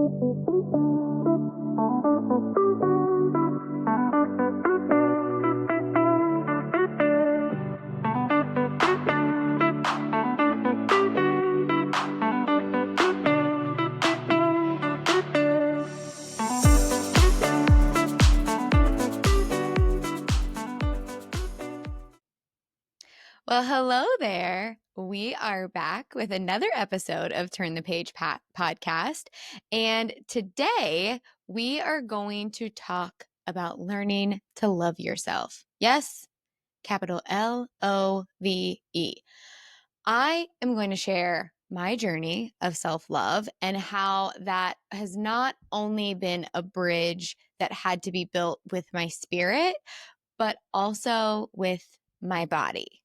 Well, hello there. We are back with another episode of Turn the Paige Podcast. And today we are going to talk about learning to love yourself. Yes, capital Love. I am going to share my journey of self-love and how that has not only been a bridge that had to be built with my spirit, but also with my body.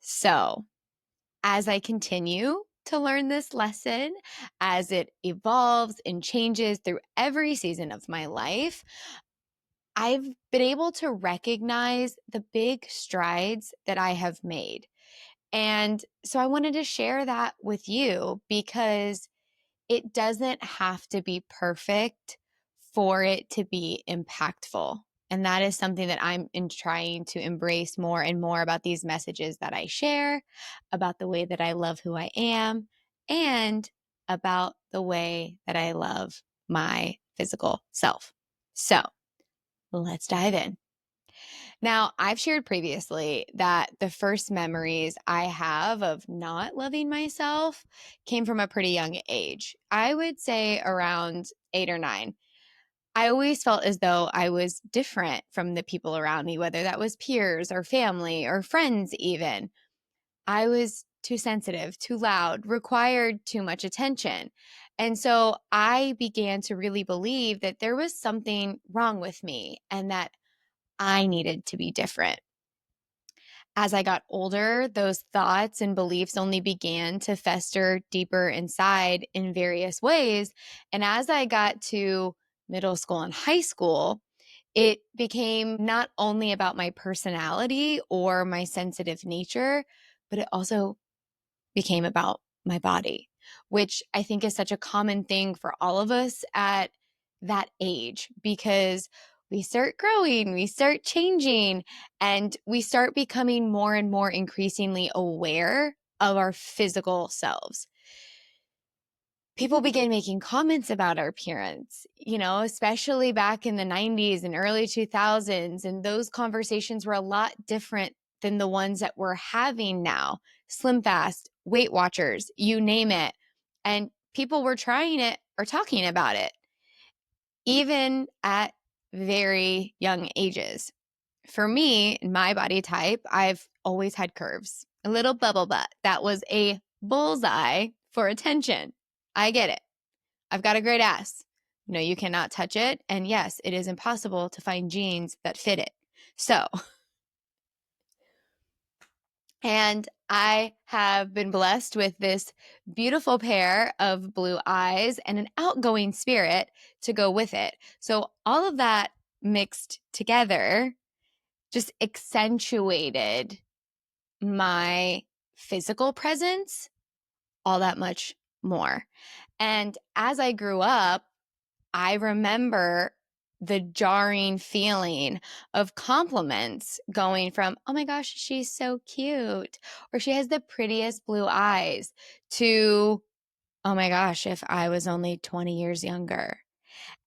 So, as I continue to learn this lesson, as it evolves and changes through every season of my life, I've been able to recognize the big strides that I have made. And so I wanted to share that with you because it doesn't have to be perfect for it to be impactful. And that is something that I'm trying to embrace more and more about these messages that I share, about the way that I love who I am, and about the way that I love my physical self. So let's dive in. Now, I've shared previously that the first memories I have of not loving myself came from a pretty young age. I would say around 8 or 9. I always felt as though I was different from the people around me, whether that was peers or family or friends even. I was too sensitive, too loud, required too much attention. And so I began to really believe that there was something wrong with me and that I needed to be different. As I got older, those thoughts and beliefs only began to fester deeper inside in various ways. And as I got to middle school and high school, it became not only about my personality or my sensitive nature, but it also became about my body, which I think is such a common thing for all of us at that age because we start growing, we start changing, and we start becoming more and more increasingly aware of our physical selves. People began making comments about our appearance, especially back in the 90s and early 2000s. And those conversations were a lot different than the ones that we're having now. Slim Fast, Weight Watchers, you name it. And people were trying it or talking about it, even at very young ages. For me, in my body type, I've always had curves, a little bubble butt. That was a bullseye for attention. I get it. I've got a great ass. No, you cannot touch it. And yes, it is impossible to find jeans that fit it. So, and I have been blessed with this beautiful pair of blue eyes and an outgoing spirit to go with it. So all of that mixed together just accentuated my physical presence all that much more. And as I grew up, I remember the jarring feeling of compliments going from, oh my gosh, she's so cute, or she has the prettiest blue eyes, to, oh my gosh, if I was only 20 years younger.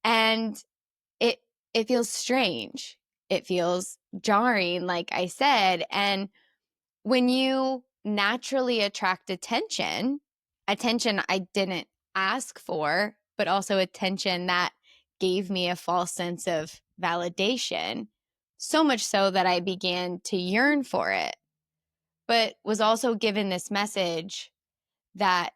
And it it feels strange. It feels jarring, like I said. And when you naturally attract attention I didn't ask for, but also attention that gave me a false sense of validation, so much so that I began to yearn for it, but was also given this message that,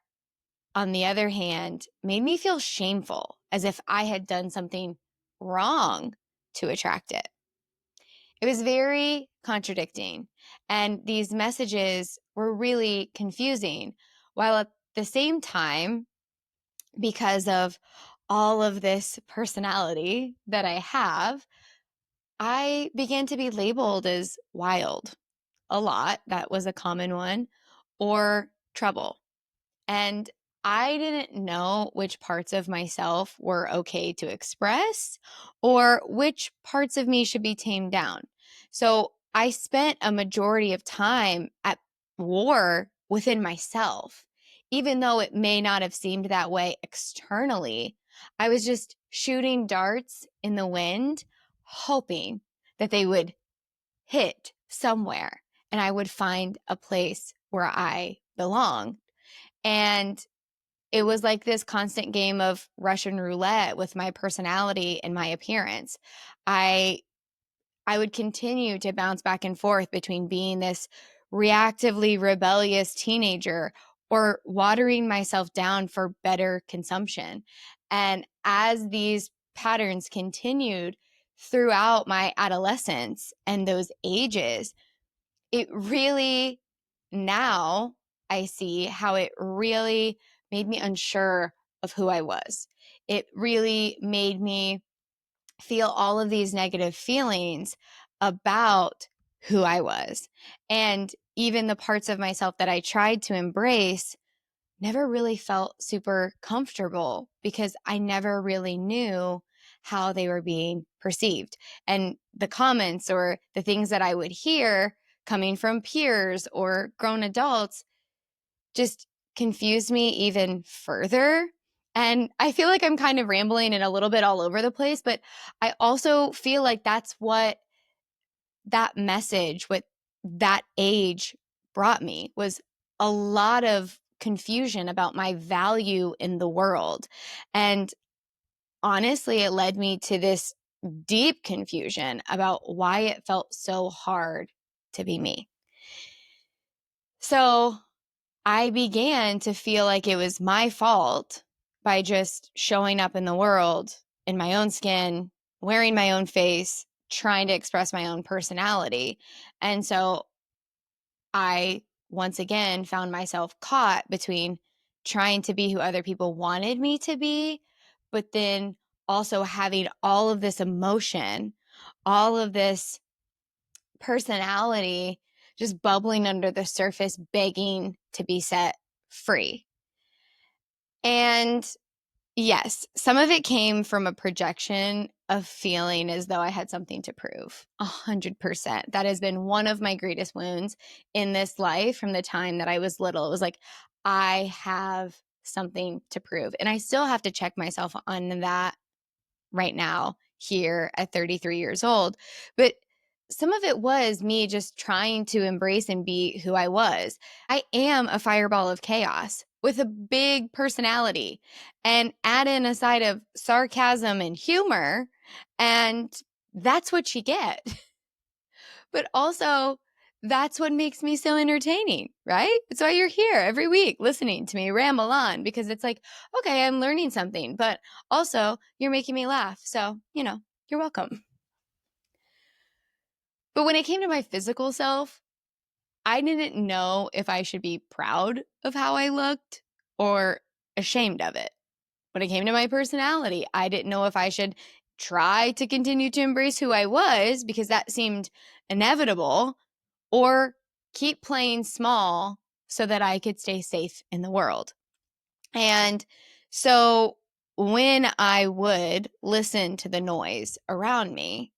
on the other hand, made me feel shameful, as if I had done something wrong to attract it. It was very contradicting, and these messages were really confusing, while at the same time, because of all of this personality that I have, I began to be labeled as wild a lot. That was a common one, or trouble. And I didn't know which parts of myself were okay to express or which parts of me should be tamed down. So I spent a majority of time at war within myself. Even though it may not have seemed that way externally, I was just shooting darts in the wind, hoping that they would hit somewhere and I would find a place where I belong. And it was like this constant game of Russian roulette with my personality and my appearance. I I would continue to bounce back and forth between being this reactively rebellious teenager or watering myself down for better consumption. And as these patterns continued throughout my adolescence and those ages, it really, now I see how it really made me unsure of who I was. It really made me feel all of these negative feelings about who I was. And even the parts of myself that I tried to embrace never really felt super comfortable because I never really knew how they were being perceived. And the comments or the things that I would hear coming from peers or grown adults just confused me even further. And I feel like I'm kind of rambling and a little bit all over the place, but I also feel like that's what that message, what that age brought me, was a lot of confusion about my value in the world. And honestly, it led me to this deep confusion about why it felt so hard to be me. So I began to feel like it was my fault by just showing up in the world in my own skin, wearing my own face, trying to express my own personality. And so I once again found myself caught between trying to be who other people wanted me to be, but then also having all of this emotion, all of this personality just bubbling under the surface, begging to be set free. And yes, some of it came from a projection of feeling as though I had something to prove. 100%. That has been one of my greatest wounds in this life from the time that I was little. It was like, I have something to prove. And I still have to check myself on that right now, here at 33 years old. But some of it was me just trying to embrace and be who I was. I am a fireball of chaos with a big personality, and add in a side of sarcasm and humor, and that's what you get. But also, that's what makes me so entertaining, right? It's why you're here every week listening to me ramble on, because it's like, okay, I'm learning something, but also you're making me laugh. So, you're welcome. But when it came to my physical self, I didn't know if I should be proud of how I looked or ashamed of it. When it came to my personality, I didn't know if I should try to continue to embrace who I was because that seemed inevitable, or keep playing small so that I could stay safe in the world. And so when I would listen to the noise around me,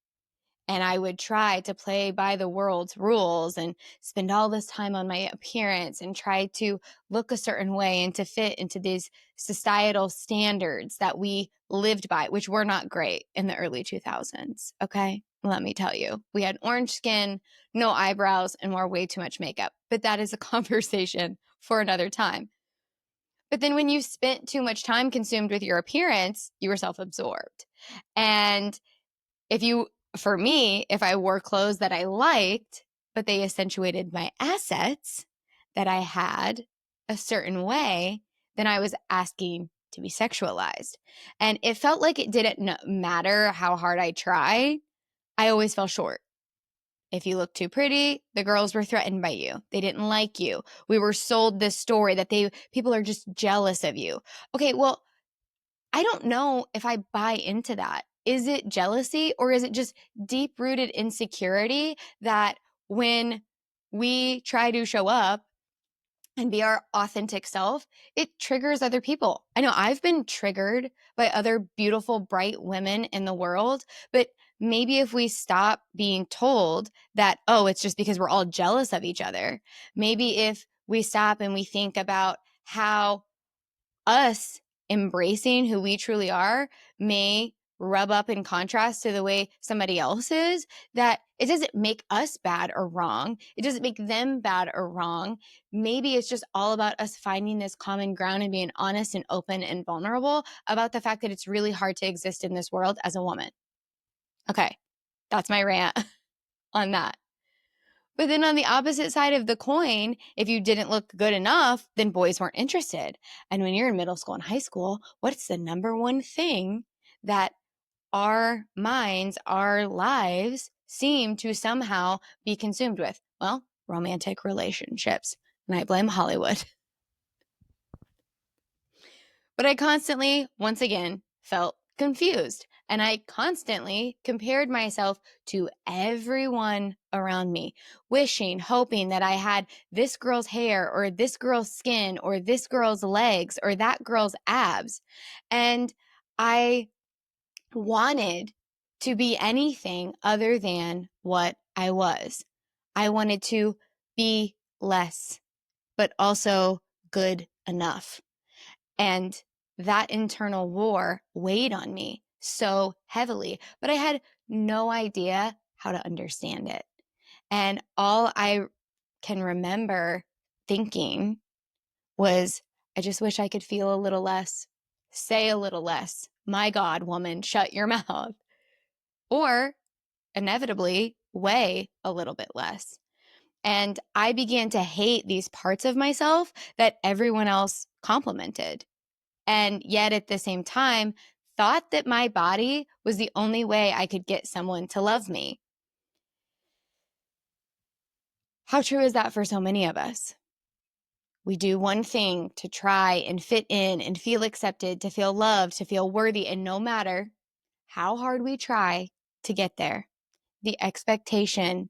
and I would try to play by the world's rules and spend all this time on my appearance and try to look a certain way and to fit into these societal standards that we lived by, which were not great in the early 2000s. Okay. Let me tell you, we had orange skin, no eyebrows, and wore way too much makeup. But that is a conversation for another time. But then when you spent too much time consumed with your appearance, you were self-absorbed. And for me, if I wore clothes that I liked, but they accentuated my assets that I had a certain way, then I was asking to be sexualized. And it felt like it didn't matter how hard I tried, I always fell short. If you looked too pretty, the girls were threatened by you. They didn't like you. We were sold this story that people are just jealous of you. Okay, well, I don't know if I buy into that. Is it jealousy, or is it just deep-rooted insecurity that when we try to show up and be our authentic self, it triggers other people. I know I've been triggered by other beautiful, bright women in the world, but maybe if we stop being told that, oh, it's just because we're all jealous of each other, maybe if we stop and we think about how us embracing who we truly are may rub up in contrast to the way somebody else is, that it doesn't make us bad or wrong. It doesn't make them bad or wrong. Maybe it's just all about us finding this common ground and being honest and open and vulnerable about the fact that it's really hard to exist in this world as a woman. Okay, that's my rant on that. But then on the opposite side of the coin, if you didn't look good enough, then boys weren't interested. And when you're in middle school and high school, what's the number one thing that our minds, our lives seem to somehow be consumed with? Well, romantic relationships. And I blame Hollywood. But I constantly, once again, felt confused. And I constantly compared myself to everyone around me, wishing, hoping that I had this girl's hair or this girl's skin or this girl's legs or that girl's abs. And I wanted to be anything other than what I was. I wanted to be less, but also good enough. And that internal war weighed on me so heavily, but I had no idea how to understand it. And all I can remember thinking was, I just wish I could feel a little less, say a little less. My God, woman, shut your mouth. Or inevitably, weigh a little bit less. And I began to hate these parts of myself that everyone else complimented. And yet at the same time, thought that my body was the only way I could get someone to love me. How true is that for so many of us? We do one thing to try and fit in and feel accepted, to feel loved, to feel worthy. And no matter how hard we try to get there, the expectation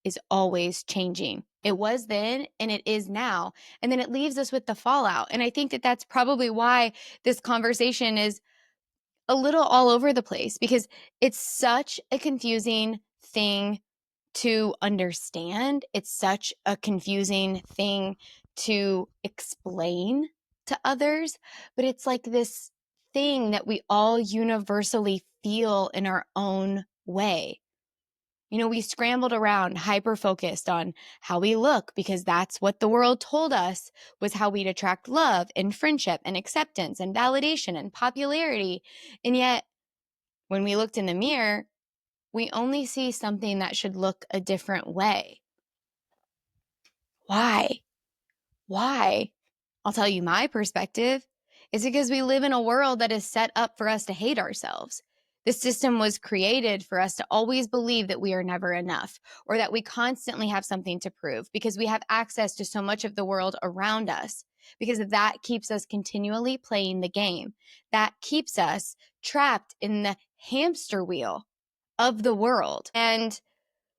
is always changing. It was then and it is now. And then it leaves us with the fallout. And I think that that's probably why this conversation is a little all over the place, because it's such a confusing thing to understand. It's such a confusing thing to explain to others, but it's like this thing that we all universally feel in our own way. You know, we scrambled around, hyper focused on how we look because that's what the world told us was how we'd attract love and friendship and acceptance and validation and popularity. And yet, when we looked in the mirror, we only see something that should look a different way. Why? Why? I'll tell you my perspective. It's because we live in a world that is set up for us to hate ourselves. The system was created for us to always believe that we are never enough, or that we constantly have something to prove because we have access to so much of the world around us, because that keeps us continually playing the game. That keeps us trapped in the hamster wheel of the world. And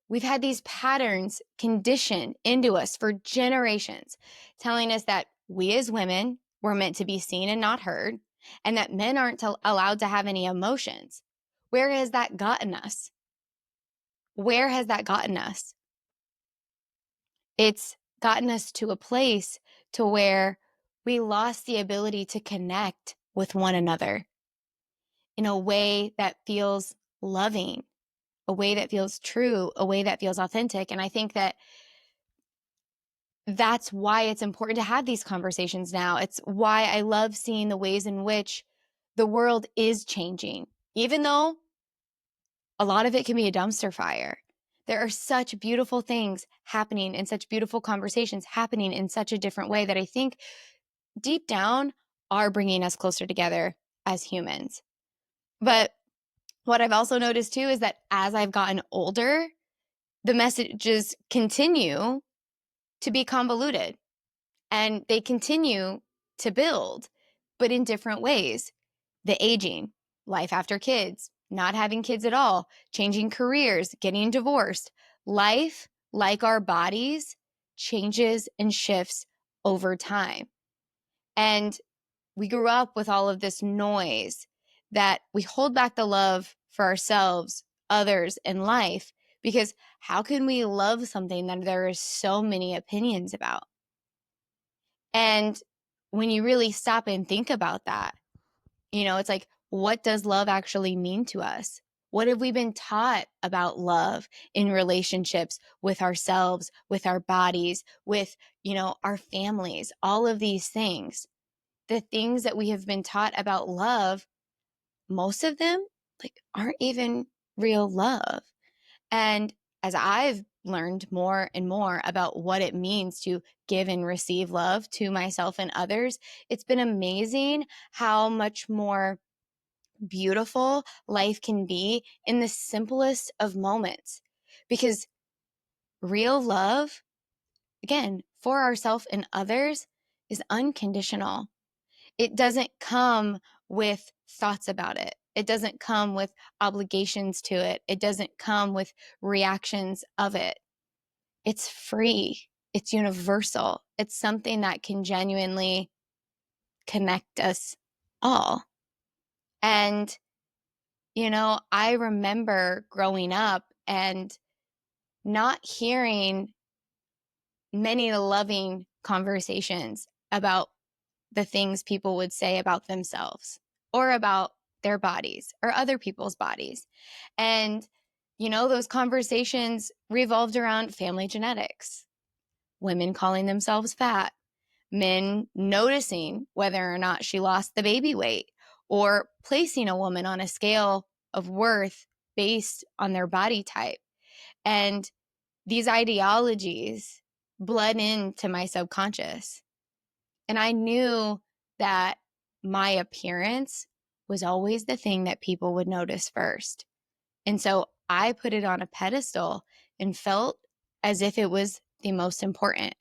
we've had these patterns conditioned into us for generations, telling us that we as women were meant to be seen and not heard, and that men aren't allowed to have any emotions. Where has that gotten us? Where has that gotten us? It's gotten us to a place to where we lost the ability to connect with one another in a way that feels loving, a way that feels true, a way that feels authentic. And I think that that's why it's important to have these conversations now. It's why I love seeing the ways in which the world is changing, even though a lot of it can be a dumpster fire. There are such beautiful things happening and such beautiful conversations happening in such a different way that I think deep down are bringing us closer together as humans. But what I've also noticed too is that as I've gotten older, the messages continue to be convoluted. And they continue to build, but in different ways. The aging, life after kids, not having kids at all, changing careers, getting divorced. Life, like our bodies, changes and shifts over time. And we grew up with all of this noise that we hold back the love for ourselves, others, and life, because how can we love something that there are so many opinions about? And when you really stop and think about that, it's like, what does love actually mean to us? What have we been taught about love in relationships with ourselves, with our bodies, with, our families, all of these things? The things that we have been taught about love, most of them aren't even real love. And as I've learned more and more about what it means to give and receive love to myself and others, it's been amazing how much more beautiful life can be in the simplest of moments. Because real love, again, for ourselves and others, is unconditional. It doesn't come with thoughts about it. It doesn't come with obligations to it. It doesn't come with reactions of it. It's free. It's universal. It's something that can genuinely connect us all. And, I remember growing up and not hearing many loving conversations about the things people would say about themselves or about their bodies or other people's bodies. And, those conversations revolved around family genetics, women calling themselves fat, men noticing whether or not she lost the baby weight, or placing a woman on a scale of worth based on their body type. And these ideologies bled into my subconscious. And I knew that my appearance was always the thing that people would notice first. And so I put it on a pedestal and felt as if it was the most important.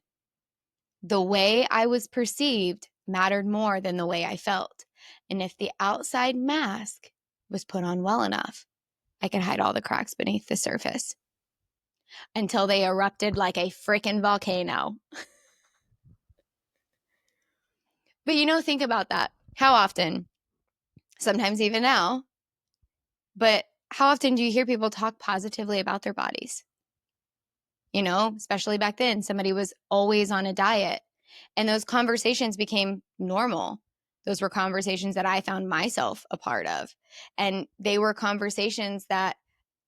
The way I was perceived mattered more than the way I felt. And if the outside mask was put on well enough, I could hide all the cracks beneath the surface until they erupted like a freaking volcano. But think about that. How often, sometimes even now, but how often do you hear people talk positively about their bodies? Especially back then, somebody was always on a diet, and those conversations became normal. Those were conversations that I found myself a part of. And they were conversations that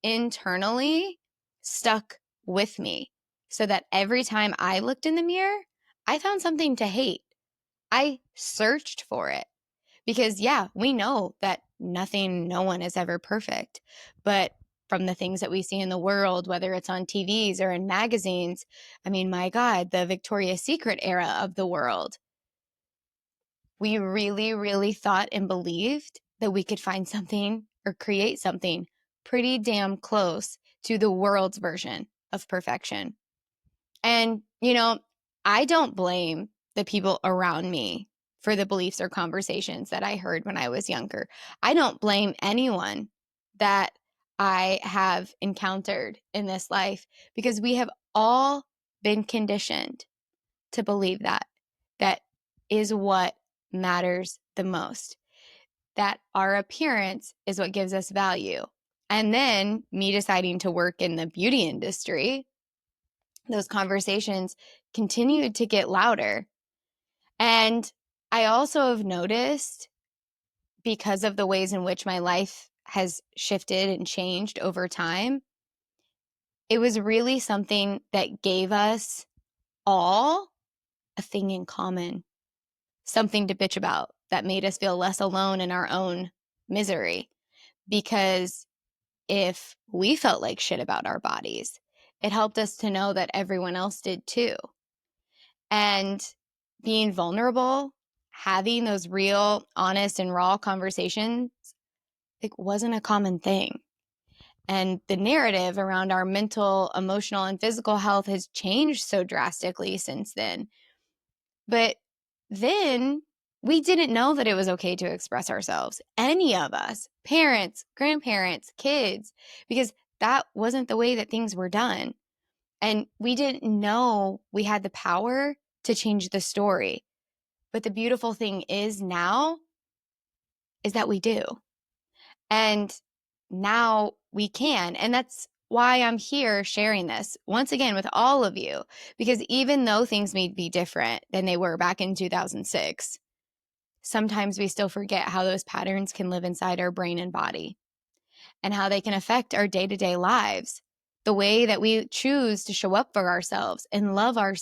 internally stuck with me, so that every time I looked in the mirror, I found something to hate. I searched for it. Because, yeah, we know that no one is ever perfect. But from the things that we see in the world, whether it's on TVs or in magazines, I mean, my God, the Victoria's Secret era of the world, we really, really thought and believed that we could find something or create something pretty damn close to the world's version of perfection. And, I don't blame the people around me for the beliefs or conversations that I heard when I was younger. I don't blame anyone that I have encountered in this life, because we have all been conditioned to believe that is what matters the most, that our appearance is what gives us value. And then me deciding to work in the beauty industry, those conversations continued to get louder. And I also have noticed, because of the ways in which my life has shifted and changed over time, it was really something that gave us all a thing in common, something to bitch about that made us feel less alone in our own misery. Because if we felt like shit about our bodies, it helped us to know that everyone else did too. And being vulnerable, having those real, honest, and raw conversations, it wasn't a common thing. And the narrative around our mental, emotional, and physical health has changed so drastically since then. But then we didn't know that it was okay to express ourselves. Any of us, parents, grandparents, kids, because that wasn't the way that things were done. And we didn't know we had the power to change the story. But the beautiful thing is now is that we do. And now we can. And that's why I'm here sharing this once again with all of you, because even though things may be different than they were back in 2006, sometimes we still forget how those patterns can live inside our brain and body and how they can affect our day-to-day lives, the way that we choose to show up for ourselves and love our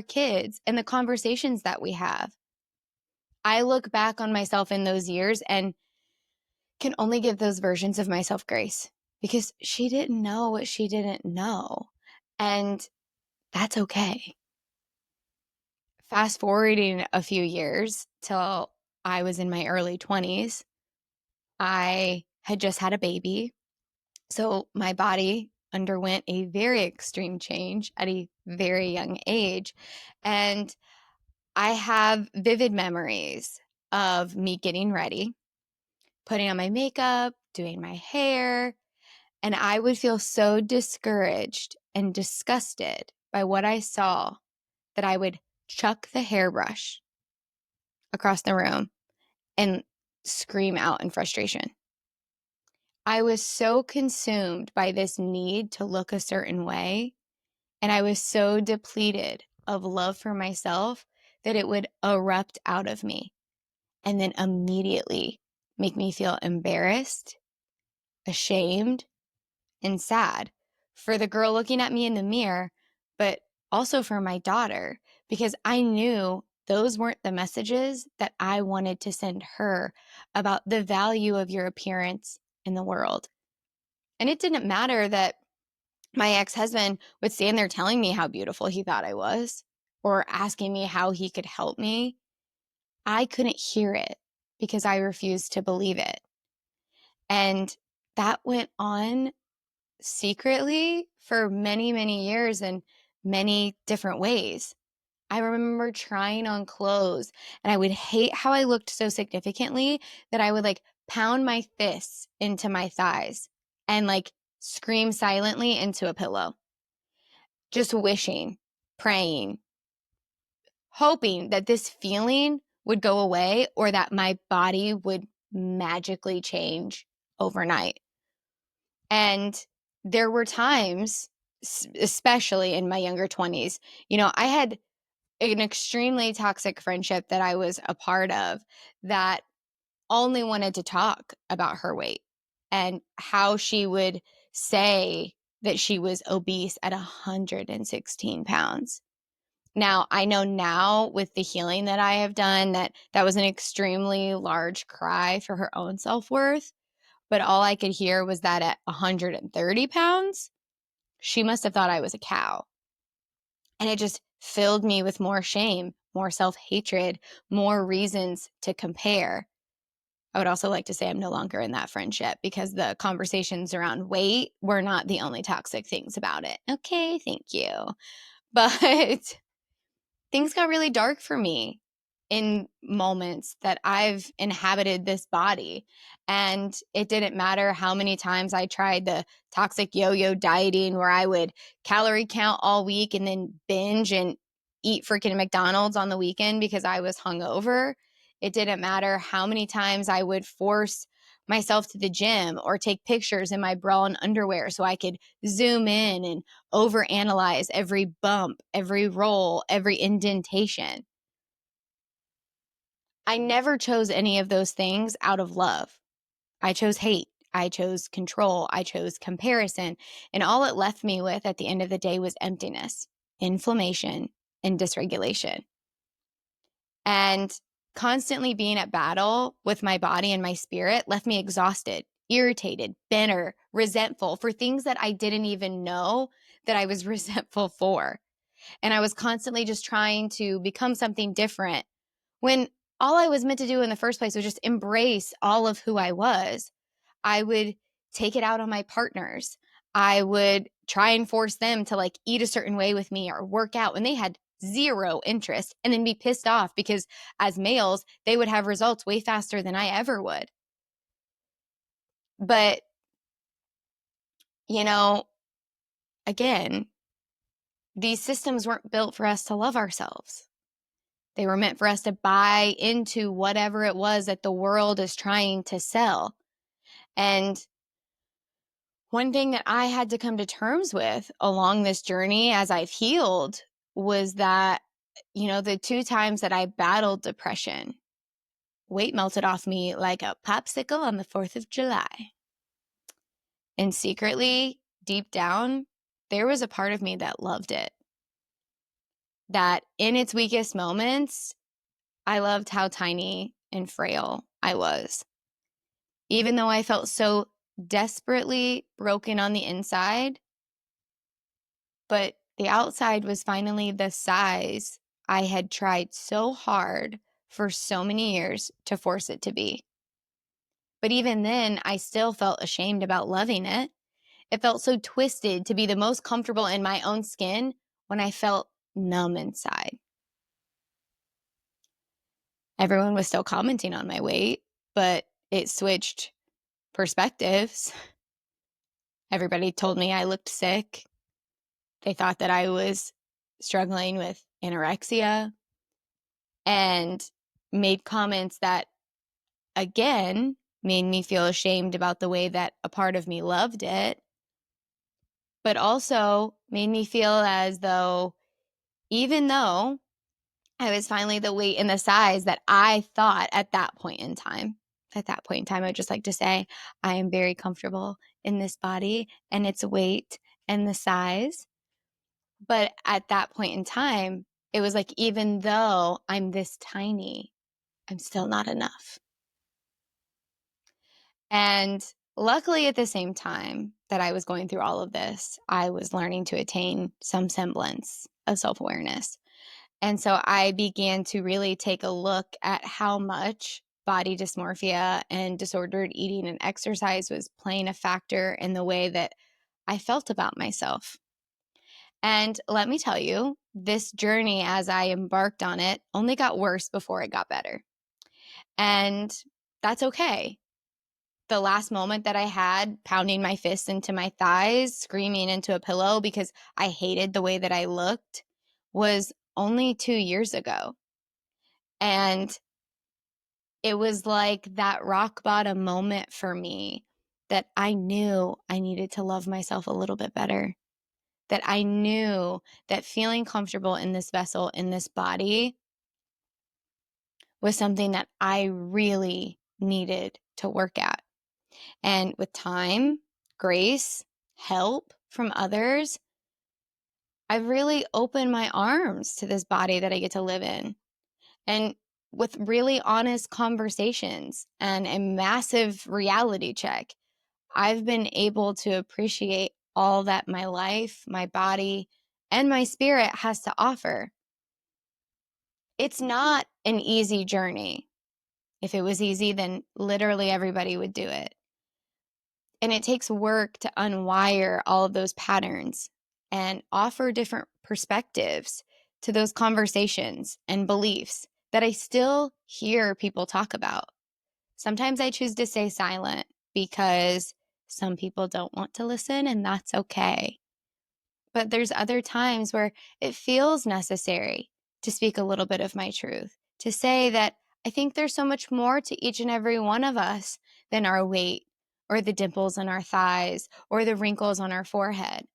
kids and the conversations that we have. I look back on myself in those years and can only give those versions of myself grace because she didn't know what she didn't know. And that's okay. Fast forwarding a few years till I was in my early 20s, I had just had a baby. So my body underwent a very extreme change at a very young age. And I have vivid memories of me getting ready, putting on my makeup, doing my hair, and I would feel so discouraged and disgusted by what I saw that I would chuck the hairbrush across the room and scream out in frustration. I was so consumed by this need to look a certain way, and I was so depleted of love for myself that it would erupt out of me and then immediately make me feel embarrassed, ashamed, and sad for the girl looking at me in the mirror, but also for my daughter, because I knew those weren't the messages that I wanted to send her about the value of your appearance in the world. And it didn't matter that my ex-husband would stand there telling me how beautiful he thought I was or asking me how he could help me. I couldn't hear it because I refused to believe it. And that went on secretly for many, many years in many different ways. I remember trying on clothes and I would hate how I looked so significantly that I would like pound my fists into my thighs and like scream silently into a pillow, just wishing, praying, hoping that this feeling would go away or that my body would magically change overnight. And there were times, especially in my younger 20s, I had an extremely toxic friendship that I was a part of that only wanted to talk about her weight and how she would say that she was obese at 116 pounds. Now, I know now with the healing that I have done that that was an extremely large cry for her own self-worth. But all I could hear was that at 130 pounds, she must have thought I was a cow. And it just filled me with more shame, more self-hatred, more reasons to compare. I would also like to say I'm no longer in that friendship because the conversations around weight were not the only toxic things about it. Okay, thank you. But things got really dark for me in moments that I've inhabited this body. And it didn't matter how many times I tried the toxic yo-yo dieting where I would calorie count all week and then binge and eat freaking McDonald's on the weekend because I was hungover. It didn't matter how many times I would force myself to the gym or take pictures in my bra and underwear so I could zoom in and overanalyze every bump, every roll, every indentation. I never chose any of those things out of love. I chose hate. I chose control. I chose comparison. And all it left me with at the end of the day was emptiness, inflammation, and dysregulation. And constantly being at battle with my body and my spirit left me exhausted, irritated, bitter, resentful for things that I didn't even know that I was resentful for. And I was constantly just trying to become something different when all I was meant to do in the first place was just embrace all of who I was. I would take it out on my partners. I would try and force them to like eat a certain way with me or work out when they had zero interest and then be pissed off because as males, they would have results way faster than I ever would. But, you know, again, these systems weren't built for us to love ourselves. They were meant for us to buy into whatever it was that the world is trying to sell. And one thing that I had to come to terms with along this journey as I've healed was that, the 2 times that I battled depression, weight melted off me like a popsicle on the 4th of July. And secretly, deep down, there was a part of me that loved it. That in its weakest moments, I loved how tiny and frail I was. Even though I felt so desperately broken on the inside, but the outside was finally the size I had tried so hard for so many years to force it to be. But even then, I still felt ashamed about loving it. It felt so twisted to be the most comfortable in my own skin when I felt numb inside. Everyone was still commenting on my weight, but it switched perspectives. Everybody told me I looked sick. They thought that I was struggling with anorexia and made comments that, again, made me feel ashamed about the way that a part of me loved it, but also made me feel as though, even though I was finally the weight and the size that I thought at that point in time, I would just like to say, I am very comfortable in this body and its weight and the size. But at that point in time, it was like, even though I'm this tiny, I'm still not enough. And luckily, at the same time that I was going through all of this, I was learning to attain some semblance of self-awareness. And so I began to really take a look at how much body dysmorphia and disordered eating and exercise was playing a factor in the way that I felt about myself. And let me tell you, this journey, as I embarked on it, only got worse before it got better. And that's okay. The last moment that I had pounding my fists into my thighs, screaming into a pillow because I hated the way that I looked, was only 2 years ago. And it was like that rock bottom moment for me that I knew I needed to love myself a little bit better. That I knew that feeling comfortable in this vessel, in this body, was something that I really needed to work at. And with time, grace, help from others, I've really opened my arms to this body that I get to live in. And with really honest conversations and a massive reality check, I've been able to appreciate all that my life, my body, and my spirit has to offer. It's not an easy journey. If it was easy, then literally everybody would do it. And it takes work to unwire all of those patterns and offer different perspectives to those conversations and beliefs that I still hear people talk about. Sometimes I choose to stay silent because some people don't want to listen, and that's okay. But there's other times where it feels necessary to speak a little bit of my truth, to say that I think there's so much more to each and every one of us than our weight or the dimples in our thighs or the wrinkles on our forehead.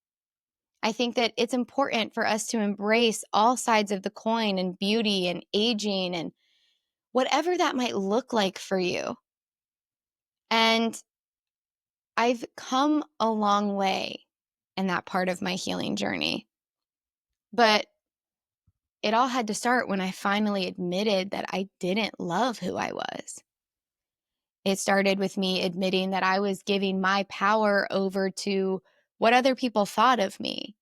I think that it's important for us to embrace all sides of the coin and beauty and aging and whatever that might look like for you. And I've come a long way in that part of my healing journey. But it all had to start when I finally admitted that I didn't love who I was. It started with me admitting that I was giving my power over to what other people thought of me.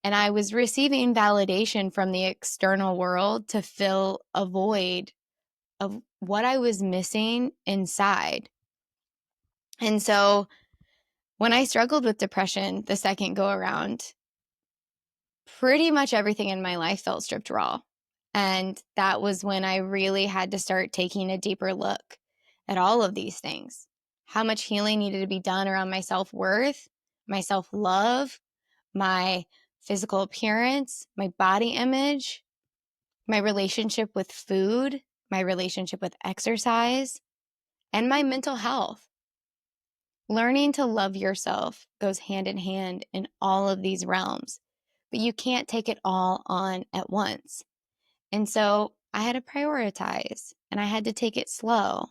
And I was receiving validation from the external world to fill a void of what I was missing inside. And so when I struggled with depression the second go around, pretty much everything in my life felt stripped raw. And that was when I really had to start taking a deeper look at all of these things. How much healing needed to be done around my self-worth, my self-love, my physical appearance, my body image, my relationship with food, my relationship with exercise, and my mental health. Learning to love yourself goes hand in hand in all of these realms, but you can't take it all on at once. And so I had to prioritize and I had to take it slow.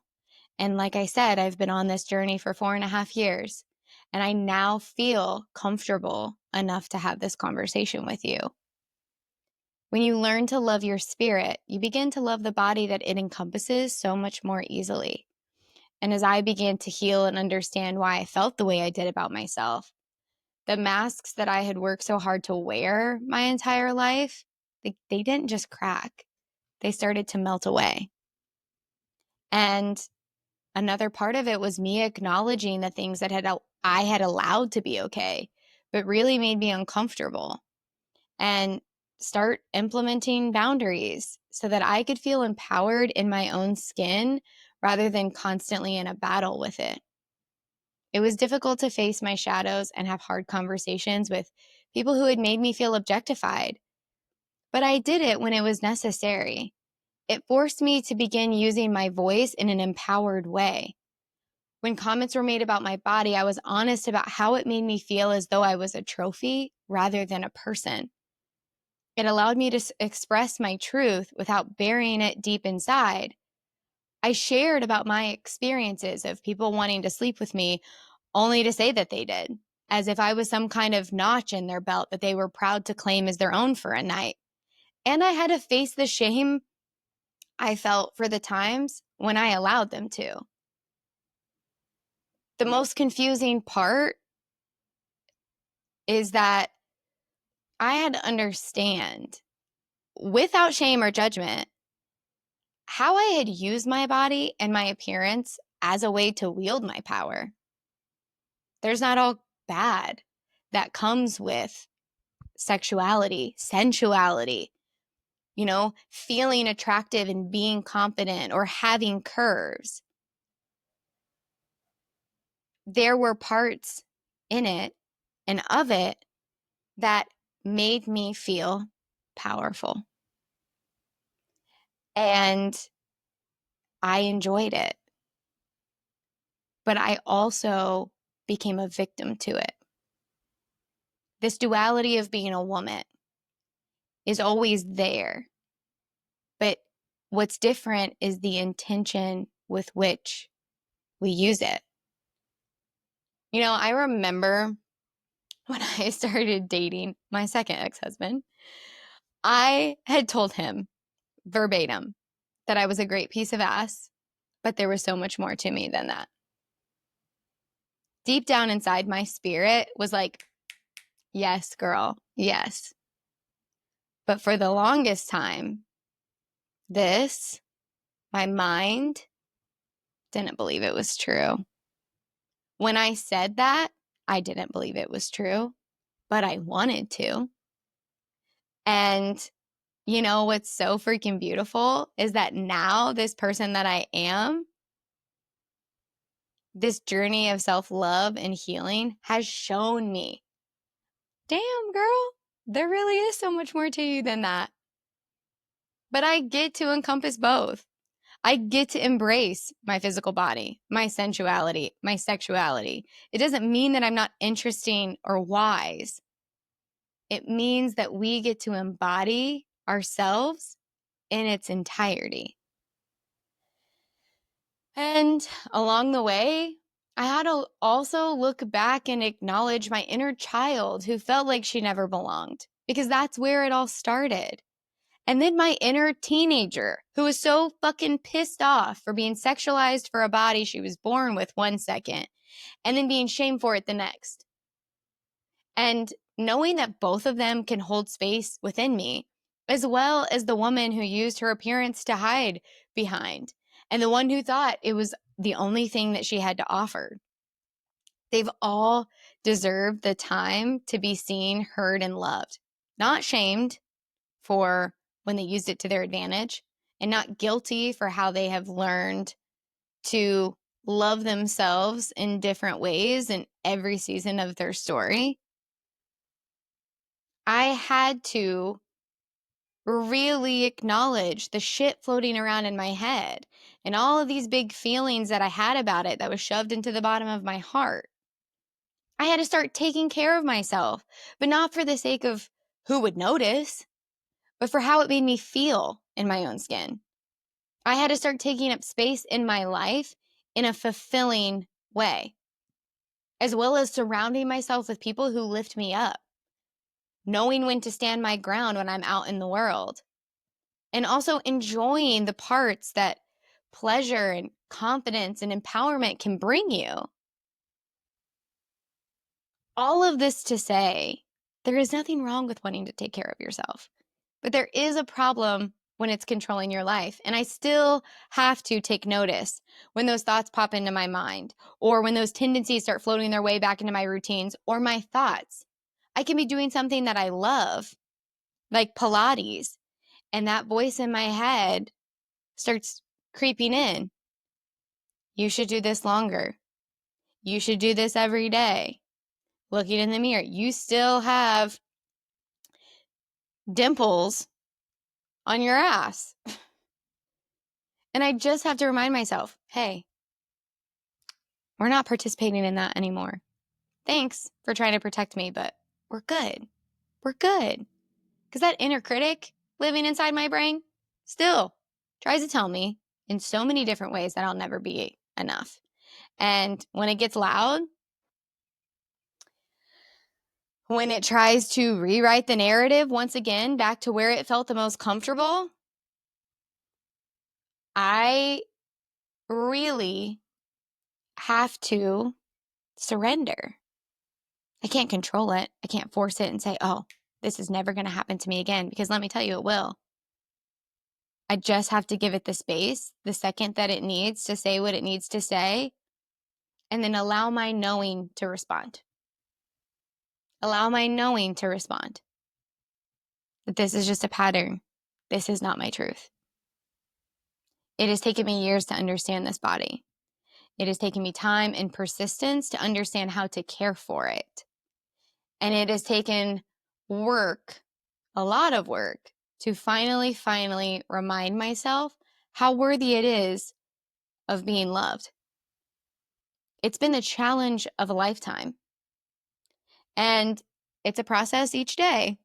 And like I said, I've been on this journey for 4.5 years, and I now feel comfortable enough to have this conversation with you. When you learn to love your spirit, you begin to love the body that it encompasses so much more easily. And as I began to heal and understand why I felt the way I did about myself, the masks that I had worked so hard to wear my entire life, they didn't just crack. They started to melt away. And another part of it was me acknowledging the things that I had allowed to be okay, but really made me uncomfortable, and start implementing boundaries so that I could feel empowered in my own skin rather than constantly in a battle with it. It was difficult to face my shadows and have hard conversations with people who had made me feel objectified, but I did it when it was necessary. It forced me to begin using my voice in an empowered way. When comments were made about my body, I was honest about how it made me feel as though I was a trophy rather than a person. It allowed me to express my truth without burying it deep inside. I shared about my experiences of people wanting to sleep with me only to say that they did, as if I was some kind of notch in their belt that they were proud to claim as their own for a night. And I had to face the shame I felt for the times when I allowed them to. The most confusing part is that I had to understand, without shame or judgment, how I had used my body and my appearance as a way to wield my power. There's not all bad that comes with sexuality, sensuality, feeling attractive and being confident or having curves. There were parts in it and of it that made me feel powerful. And I enjoyed it. But I also became a victim to it. This duality of being a woman is always there. But what's different is the intention with which we use it. I remember when I started dating my second ex-husband, I had told him verbatim that I was a great piece of ass, but there was so much more to me than that. Deep down inside, my spirit was like, yes, girl, yes. But for the longest time, my mind didn't believe it was true. When I said that, I didn't believe it was true, but I wanted to. And what's so freaking beautiful is that now this person that I am, this journey of self-love and healing has shown me, damn, girl, there really is so much more to you than that. But I get to encompass both. I get to embrace my physical body, my sensuality, my sexuality. It doesn't mean that I'm not interesting or wise. It means that we get to embody ourselves in its entirety. And along the way, I had to also look back and acknowledge my inner child who felt like she never belonged, because that's where it all started. And then my inner teenager who was so fucking pissed off for being sexualized for a body she was born with 1 second and then being shamed for it the next. And knowing that both of them can hold space within me, as well as the woman who used her appearance to hide behind and the one who thought it was the only thing that she had to offer. They've all deserved the time to be seen, heard, and loved, not shamed for when they used it to their advantage, and not guilty for how they have learned to love themselves in different ways in every season of their story. I had to really acknowledge the shit floating around in my head and all of these big feelings that I had about it that was shoved into the bottom of my heart. I had to start taking care of myself, but not for the sake of who would notice, but for how it made me feel in my own skin. I had to start taking up space in my life in a fulfilling way, as well as surrounding myself with people who lift me up, knowing when to stand my ground when I'm out in the world, and also enjoying the parts that pleasure and confidence and empowerment can bring you. All of this to say, there is nothing wrong with wanting to take care of yourself, but there is a problem when it's controlling your life. And I still have to take notice when those thoughts pop into my mind, or when those tendencies start floating their way back into my routines or my thoughts. I can be doing something that I love, like Pilates, and that voice in my head starts creeping in. You should do this longer. You should do this every day. Looking in the mirror, you still have dimples on your ass. And I just have to remind myself, hey, we're not participating in that anymore. Thanks for trying to protect me, but we're good. We're good. Because that inner critic living inside my brain still tries to tell me in so many different ways that I'll never be enough. And when it gets loud, when it tries to rewrite the narrative once again back to where it felt the most comfortable, I really have to surrender. I can't control it. I can't force it and say, oh, this is never going to happen to me again, because let me tell you, it will. I just have to give it the space, the second that it needs to say what it needs to say, and then allow my knowing to respond. Allow my knowing to respond. That this is just a pattern. This is not my truth. It has taken me years to understand this body. It has taken me time and persistence to understand how to care for it. And it has taken work, a lot of work, to finally remind myself how worthy it is of being loved. It's been the challenge of a lifetime. And it's a process each day.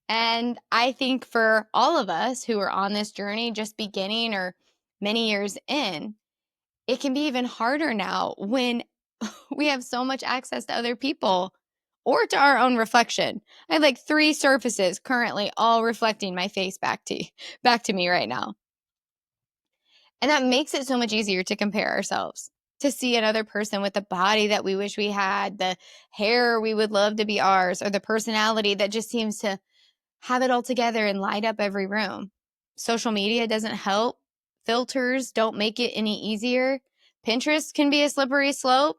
And I think for all of us who are on this journey, just beginning or many years in, it can be even harder now when we have so much access to other people or to our own reflection. I have like 3 surfaces currently all reflecting my face back to me right now. And that makes it so much easier to compare ourselves, to see another person with the body that we wish we had, the hair we would love to be ours, or the personality that just seems to have it all together and light up every room. Social media doesn't help. Filters don't make it any easier. Pinterest can be a slippery slope.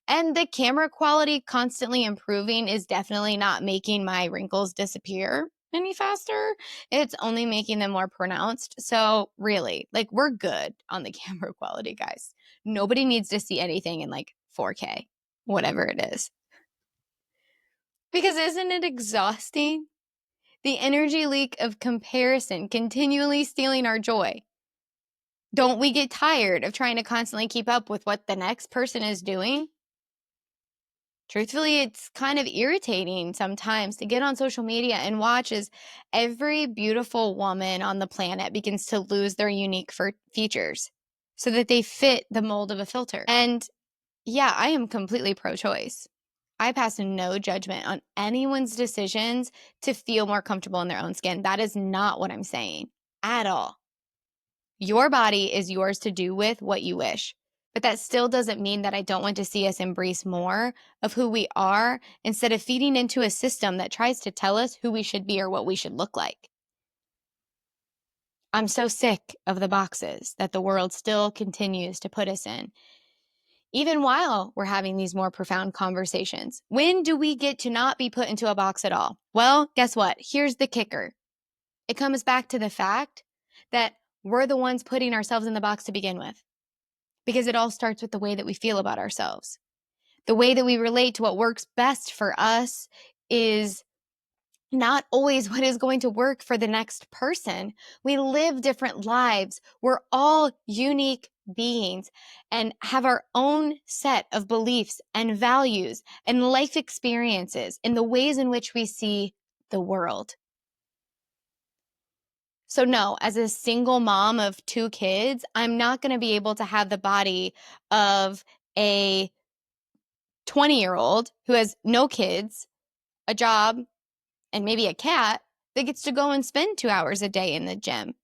And the camera quality constantly improving is definitely not making my wrinkles disappear any faster. It's only making them more pronounced. So really, like, we're good on the camera quality, guys. Nobody needs to see anything in like 4K, whatever it is. Because isn't it exhausting? The energy leak of comparison continually stealing our joy. Don't we get tired of trying to constantly keep up with what the next person is doing? Truthfully, it's kind of irritating sometimes to get on social media and watch as every beautiful woman on the planet begins to lose their unique features so that they fit the mold of a filter. And yeah, I am completely pro-choice. I pass no judgment on anyone's decisions to feel more comfortable in their own skin. That is not what I'm saying at all. Your body is yours to do with what you wish. But that still doesn't mean that I don't want to see us embrace more of who we are instead of feeding into a system that tries to tell us who we should be or what we should look like. I'm so sick of the boxes that the world still continues to put us in, even while we're having these more profound conversations. When do we get to not be put into a box at all? Well, guess what? Here's the kicker. It comes back to the fact that we're the ones putting ourselves in the box to begin with. Because it all starts with the way that we feel about ourselves. The way that we relate to what works best for us is not always what is going to work for the next person. We live different lives. We're all unique beings and have our own set of beliefs and values and life experiences in the ways in which we see the world. So no, as a single mom of 2 kids, I'm not going to be able to have the body of a 20-year-old who has no kids, a job, and maybe a cat that gets to go and spend 2 hours a day in the gym.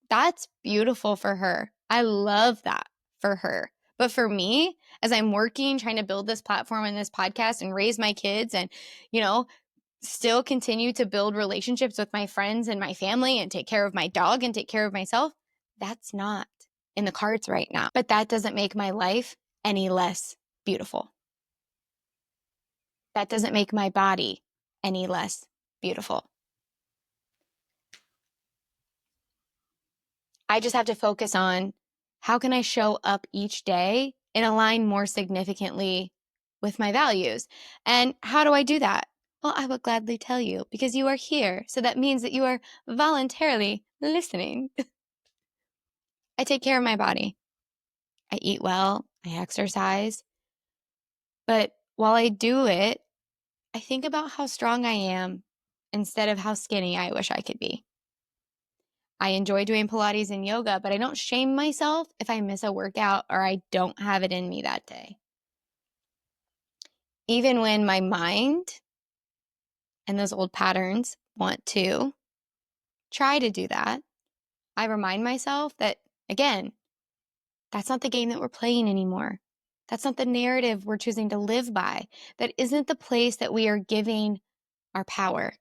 That's beautiful for her. I love that for her. But for me, as I'm working, trying to build this platform and this podcast and raise my kids and, still continue to build relationships with my friends and my family and take care of my dog and take care of myself, that's not in the cards right now. But that doesn't make my life any less beautiful. That doesn't make my body any less beautiful. I just have to focus on how can I show up each day and align more significantly with my values. And how do I do that? Well, I will gladly tell you because you are here. So that means that you are voluntarily listening. I take care of my body. I eat well. I exercise. But while I do it, I think about how strong I am instead of how skinny I wish I could be. I enjoy doing Pilates and yoga, but I don't shame myself if I miss a workout or I don't have it in me that day. Even when my mind and those old patterns want to try to do that, I remind myself that, again, that's not the game that we're playing anymore. That's not the narrative we're choosing to live by. That isn't the place that we are giving our power.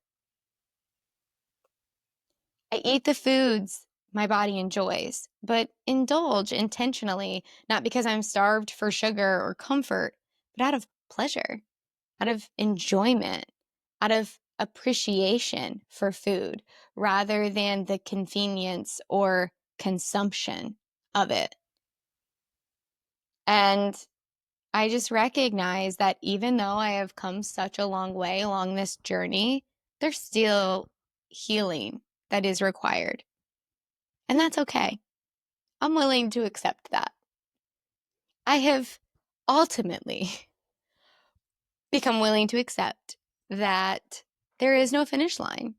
I eat the foods my body enjoys, but indulge intentionally, not because I'm starved for sugar or comfort, but out of pleasure, out of enjoyment, out of appreciation for food, rather than the convenience or consumption of it. And I just recognize that even though I have come such a long way along this journey, there's still healing that is required. And that's okay. I'm willing to accept that. I have ultimately become willing to accept that there is no finish line.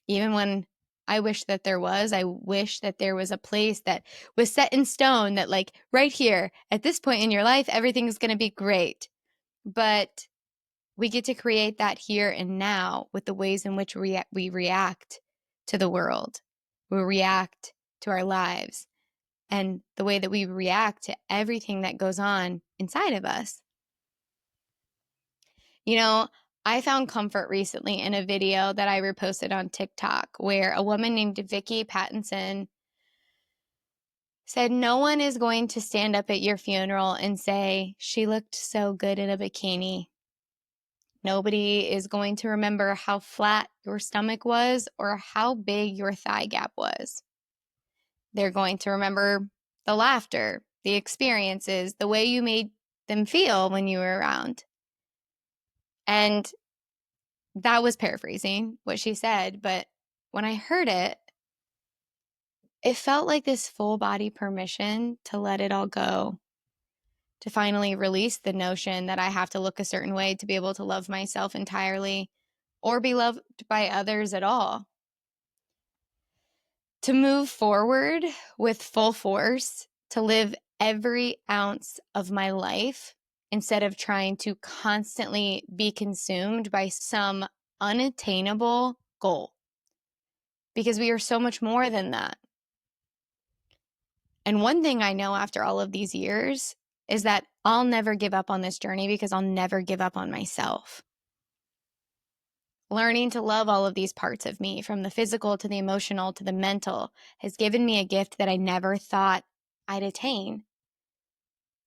Even when I wish that there was, I wish that there was a place that was set in stone that, like, right here at this point in your life, everything's going to be great. But we get to create that here and now with the ways in which we react to the world. We react to our lives and the way that we react to everything that goes on inside of us. I found comfort recently in a video that I reposted on TikTok where a woman named Vicky Pattinson said, "No one is going to stand up at your funeral and say, she looked so good in a bikini. Nobody is going to remember how flat your stomach was or how big your thigh gap was. They're going to remember the laughter, the experiences, the way you made them feel when you were around." And that was paraphrasing what she said, but when I heard it, it felt like this full body permission to let it all go, to finally release the notion that I have to look a certain way to be able to love myself entirely or be loved by others at all. To move forward with full force, to live every ounce of my life instead of trying to constantly be consumed by some unattainable goal. Because we are so much more than that. And one thing I know after all of these years is that I'll never give up on this journey because I'll never give up on myself. Learning to love all of these parts of me, from the physical to the emotional to the mental, has given me a gift that I never thought I'd attain.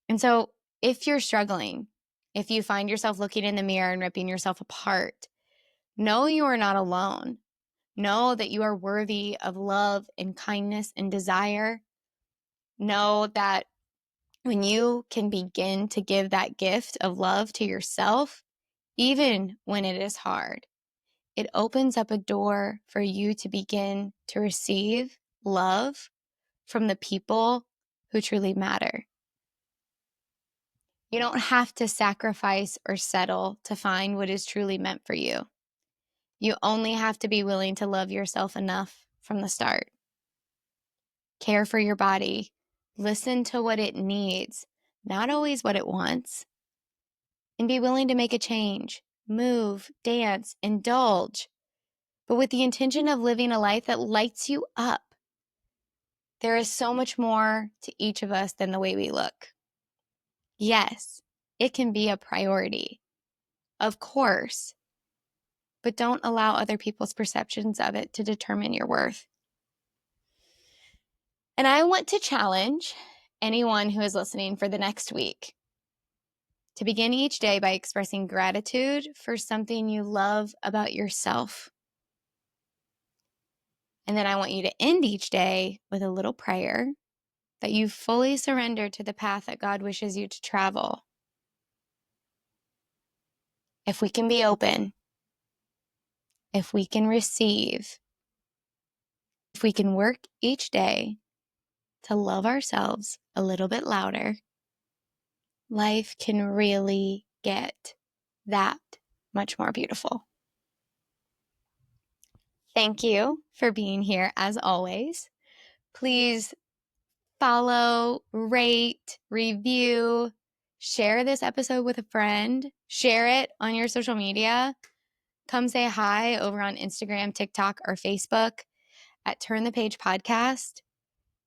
And so if you're struggling, if you find yourself looking in the mirror and ripping yourself apart, know you are not alone. Know that you are worthy of love and kindness and desire. Know that when you can begin to give that gift of love to yourself, even when it is hard, it opens up a door for you to begin to receive love from the people who truly matter. You don't have to sacrifice or settle to find what is truly meant for you. You only have to be willing to love yourself enough from the start. Care for your body. Listen to what it needs, not always what it wants. And be willing to make a change, move, dance, indulge, but with the intention of living a life that lights you up. There is so much more to each of us than the way we look. Yes, it can be a priority, of course, but don't allow other people's perceptions of it to determine your worth. And I want to challenge anyone who is listening for the next week to begin each day by expressing gratitude for something you love about yourself. And then I want you to end each day with a little prayer that you fully surrender to the path that God wishes you to travel. If we can be open, if we can receive, if we can work each day to love ourselves a little bit louder, life can really get that much more beautiful. Thank you for being here as always. Please follow, rate, review, share this episode with a friend, share it on your social media. Come say hi over on Instagram, TikTok, or Facebook at Turn the Paige Podcast.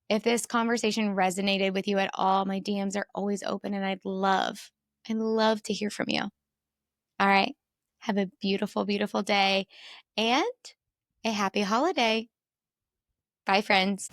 If this conversation resonated with you at all, my DMs are always open and I'd love to hear from you. All right. Have a beautiful, beautiful day and a happy holiday. Bye, friends.